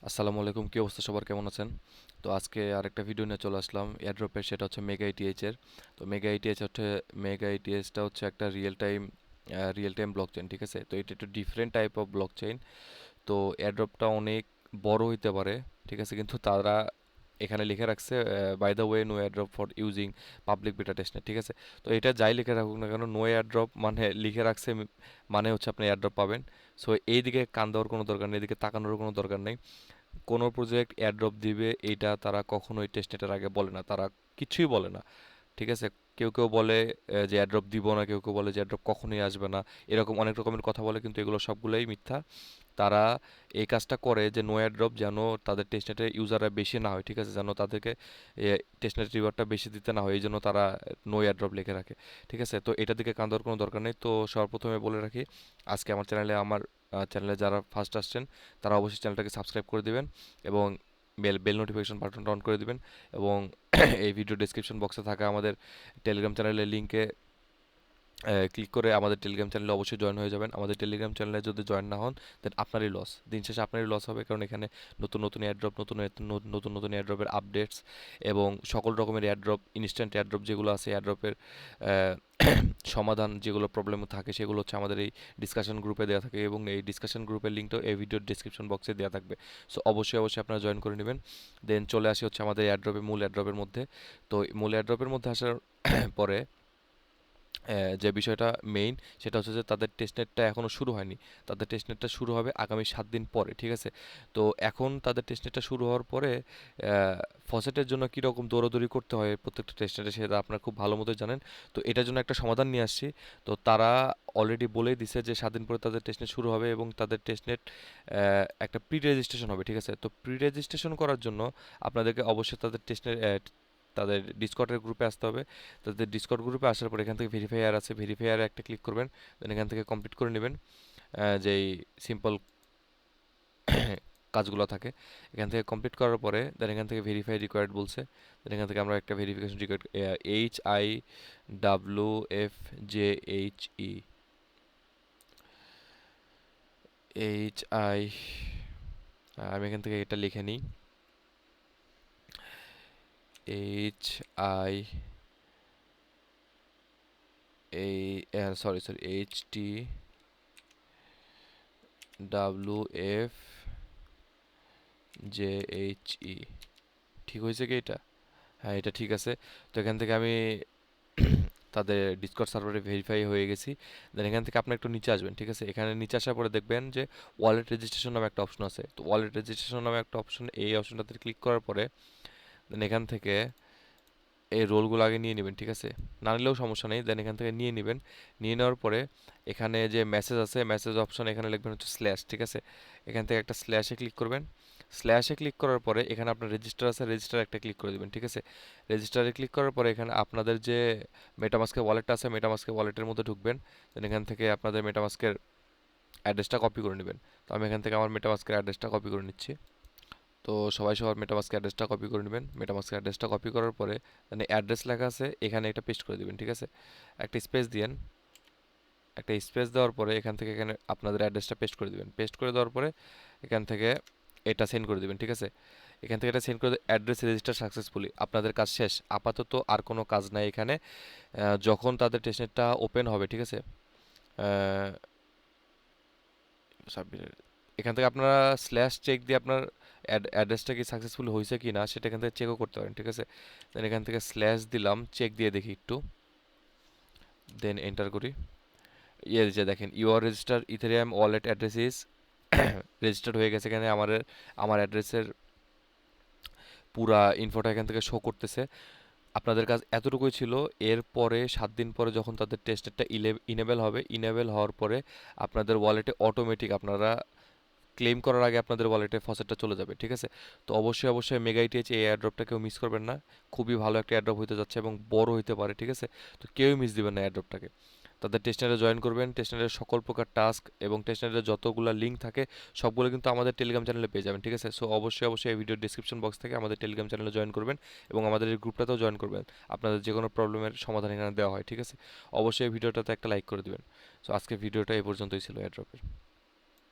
আসসালামু আলাইকুম, কি অবস্থা সবার, কেমন আছেন? তো আজকে আরেকটা ভিডিও নিয়ে চলে আসলাম এয়ারড্রপের, সেটা হচ্ছে মেগা ইটিএইচ এর। তো মেগা ইটিএইচটা হচ্ছে একটা রিয়েল টাইম ব্লকচেন, ঠিক আছে? তো এটা একটু ডিফারেন্ট টাইপ অফ ব্লকচেন। তো এয়ারড্রপটা অনেক বড় হইতে পারে, ঠিক আছে, কিন্তু তারা এখানে লিখে রাখছে by the way no airdrop for using public beta testnet, ঠিক আছে? তো এটা যাই লিখে রাখুক না কেন, নো এয়ারড্রপ মানে লিখে রাখছে, মানে হচ্ছে আপনি এয়ারড্রপ পাবেন। সো এইদিকে কান দেওয়ার কোনো দরকার নেই, এদিকে তাকানোর কোনো দরকার নেই। কোনো প্রজেক্ট এয়ারড্রপ দিবে এইটা তারা কখনোই টেস্টনেটের আগে বলে না, তারা কিছুই বলে না, ঠিক আছে? কেউ কেউ বলে যে এয়ারড্রপ দিব না, কেউ কেউ বলে যে এয়ারড্রপ কখনোই আসবে না, এরকম অনেক রকমের কথা বলে, কিন্তু এগুলো সবগুলোই মিথ্যা। তারা এই কাজটা করে যে নো এয়ারড্রপ যেন তাদের টেস্টনেটে ইউজাররা বেশি না হয়, ঠিক আছে, যেন তাদেরকে টেস্টনেট রিওয়ার্ডটা বেশি দিতে না হয়, এই জন্য তারা নো এয়ারড্রপ লিখে রাখে, ঠিক আছে? তো এটার দিকে কান দেওয়ার কোনো দরকার নেই। তো সর্বপ্রথমে বলে রাখি, আজকে আমার চ্যানেলে যারা ফার্স্ট আসছেন তারা অবশ্যই চ্যানেলটাকে সাবস্ক্রাইব করে দিবেন এবং বেল বেল নোটিফিকেশন বাটনটা অন করে দিবেন। এবং এই ভিডিও ডেসক্রিপশন বক্সে থাকা আমাদের টেলিগ্রাম চ্যানেলের লিঙ্কে ক্লিক করে আমাদের টেলিগ্রাম চ্যানেলে অবশ্যই জয়েন হয়ে যাবেন। আমাদের টেলিগ্রাম চ্যানেলে যদি জয়েন না হন, দেন আপনারই লস, দিন শেষে আপনারই লস হবে, কারণ এখানে নতুন নতুন এয়ারড্রপ, নতুন নতুন এয়ারড্রপের আপডেটস এবং সকল রকমের এয়ারড্রপ, ইনস্ট্যান্ট এয়ারড্রপ যেগুলো আছে, এয়ারড্রপের সমাধান যেগুলো প্রবলেম থাকে, সেগুলো হচ্ছে আমাদের এই ডিসকাশন গ্রুপে দেওয়া থাকে, এবং এই ডিসকাশন গ্রুপের লিঙ্কটাও এই ভিডিওর ডিসক্রিপশন বক্সে দেওয়া থাকবে। সো অবশ্যই অবশ্যই আপনারা জয়েন করে নেবেন। দেন চলে আসি হচ্ছে আমাদের মূল এয়ারড্রপের মধ্যে। তো মূল এয়ারড্রপের মধ্যে আসার পরে যে বিষয়টা মেইন, সেটা হচ্ছে যে তাদের টেস্টনেটটা এখনও শুরু হয়নি। তাদের টেস্টনেটটা শুরু হবে আগামী 7 দিন পরে, ঠিক আছে? তো এখন তাদের টেস্টনেটটা শুরু হওয়ার পরে ফসেটের জন্য কীরকম দৌড়াদৌড়ি করতে হয় প্রত্যেকটা টেস্টনেটে, সেটা আপনারা খুব ভালো মতো জানেন। তো এটার জন্য একটা সমাধান নিয়ে আসছি। তো তারা অলরেডি বলেই দিছে যে 7 দিন পরে তাদের টেস্টনেট শুরু হবে, এবং তাদের টেস্টনেট একটা প্রি রেজিস্ট্রেশন হবে, ঠিক আছে? তো প্রি রেজিস্ট্রেশন করার জন্য আপনাদেরকে অবশ্যই তাদের ডিসকর্ডের গ্রুপে আসতে হবে। তাদের ডিসকর্ড গ্রুপে আসার পর এখান থেকে ভেরিফায়ার আছে, ভেরিফায়ারে একটা ক্লিক করবেন, দেন এখান থেকে কমপ্লিট করে নেবেন যেই সিম্পল কাজগুলো থাকে। এখান থেকে কমপ্লিট করার পরে দেন এখান থেকে ভেরিফাই রিকোয়ার্ড বলছে, দেন এখান থেকে আমরা একটা ভেরিফিকেশন রিকোয়ার্ড, HIWFJHE, আমি এখান থেকে এটা লিখে নিই, HI সরি HTWFJHE, ঠিক হয়েছে কি এটা? হ্যাঁ, এটা ঠিক আছে। তো এখান থেকে আমি তাদের ডিসকর্ড সার্ভারে ভেরিফাই হয়ে গেছি। দেন এখান থেকে আপনি একটু নিচে আসবেন, ঠিক আছে? এখানে নিচে আসার পরে দেখবেন যে ওয়ালেট রেজিস্ট্রেশন নামে একটা অপশন আছে। তো ওয়ালেট রেজিস্ট্রেশন নামে একটা অপশন, এই অপশনটাতে ক্লিক করার পরে দেন এখান থেকে এই রোলগুলো আগে নিয়ে নেবেন, ঠিক আছে? না নিলেও সমস্যা নেই, দেন এখান থেকে নিয়ে নেবেন। নিয়ে নেওয়ার পরে এখানে যে মেসেজ আছে, মেসেজ অপশন, এখানে লিখবেন হচ্ছে স্ল্যাশ, ঠিক আছে? এখান থেকে একটা স্ল্যাশে ক্লিক করবেন। স্ল্যাশে ক্লিক করার পরে এখানে আপনার রেজিস্টার আছে, রেজিস্টার একটা ক্লিক করে দেবেন, ঠিক আছে? রেজিস্টারে ক্লিক করার পরে এখানে আপনাদের যে মেটামাস্কের ওয়ালেটটা আছে, মেটামাস্কের ওয়ালেটের মধ্যে ঢুকবেন। দেন এখান থেকে আপনাদের মেটামাস্কের অ্যাড্রেসটা কপি করে নেবেন। তো আমি এখান থেকে আমার মেটামাস্কের অ্যাড্রেসটা কপি করে নিচ্ছি। তো সবাই সবার মেটামাস্ক অ্যাড্রেসটা কপি করে নেবেন। মেটামাস্ক অ্যাড্রেসটা কপি করার পরে মানে অ্যাড্রেস লেখা আছে, এখানে এটা পেস্ট করে দিবেন, ঠিক আছে? একটা স্পেস দিয়েন। একটা স্পেস দেওয়ার পরে এখান থেকে এখানে আপনাদের অ্যাড্রেসটা পেস্ট করে দিবেন। পেস্ট করে দেওয়ার পরে এখান থেকে এটা সেন্ড করে দিবেন, ঠিক আছে? এখান থেকে এটা সেন্ড করে অ্যাড্রেস রেজিস্টার সাকসেসফুলি, আপনাদের কাজ শেষ। আপাতত আর কোনো কাজ নাই এখানে। যখন তাদের টেস্টনেটটা ওপেন হবে, ঠিক আছে, সাবমিটেড, এখান থেকে আপনারা স্ল্যাশ চেক দিয়ে আপনার অ্যাড্রেসটা কি সাকসেসফুল হয়েছে কি না সেটা এখান থেকে চেকও করতে পারেন, ঠিক আছে? দেন এখান থেকে স্ল্যাশ দিলাম, চেক দিয়ে দেখি একটু, দেন এন্টার করি। যে দেখেন your register Ethereum wallet address is registered হয়ে গেছে। এখানে আমার অ্যাড্রেসের পুরা ইনফোটা এখান থেকে শো করতেছে। আপনাদের কাজ এতটুকুই ছিল। এরপরে 7 দিন পরে যখন তাদের টেস্টনেটটা ইনেবল হবে, ইনেবল হওয়ার পরে আপনাদের ওয়ালেটে অটোমেটিক আপনারা ক্লেম করার আগে আপনাদের ওয়ালেটে ফসেটটা চলে যাবে, ঠিক আছে? তো অবশ্যই অবশ্যই মেগা ইটিএইচ এই এয়ারড্রপটা কেউ মিস করবেন না। খুবই ভালো একটা এয়ারড্রপ হতে যাচ্ছে এবং বড় হতে পারে, ঠিক আছে? তো কেউই মিস দিবেন না এয়ারড্রপটাকে। তাদের টেস্টনেটে জয়েন করবেন, টেস্টনেটের সকল প্রকার টাস্ক এবং টেস্টনেটের যতগুলো লিঙ্ক থাকে সবগুলো কিন্তু আমাদের টেলিগ্রাম চ্যানেলে পেয়ে যাবেন, ঠিক আছে? সো অবশ্যই অবশ্যই এই ভিডিওর ডিসক্রিপশন বক্স থেকে আমাদের টেলিগ্রাম চ্যানেলে জয়েন করবেন এবং আমাদের এই গ্রুপটাতেও জয়েন করবেন। আপনাদের যে কোনো প্রবলেমের সমাধান এখানে দেওয়া হয়, ঠিক আছে? অবশ্যই এই ভিডিওটাতে একটা লাইক করে দিবেন। সো আজকে ভিডিওটা এই পর্যন্তই ছিল এয়ারড্রপের।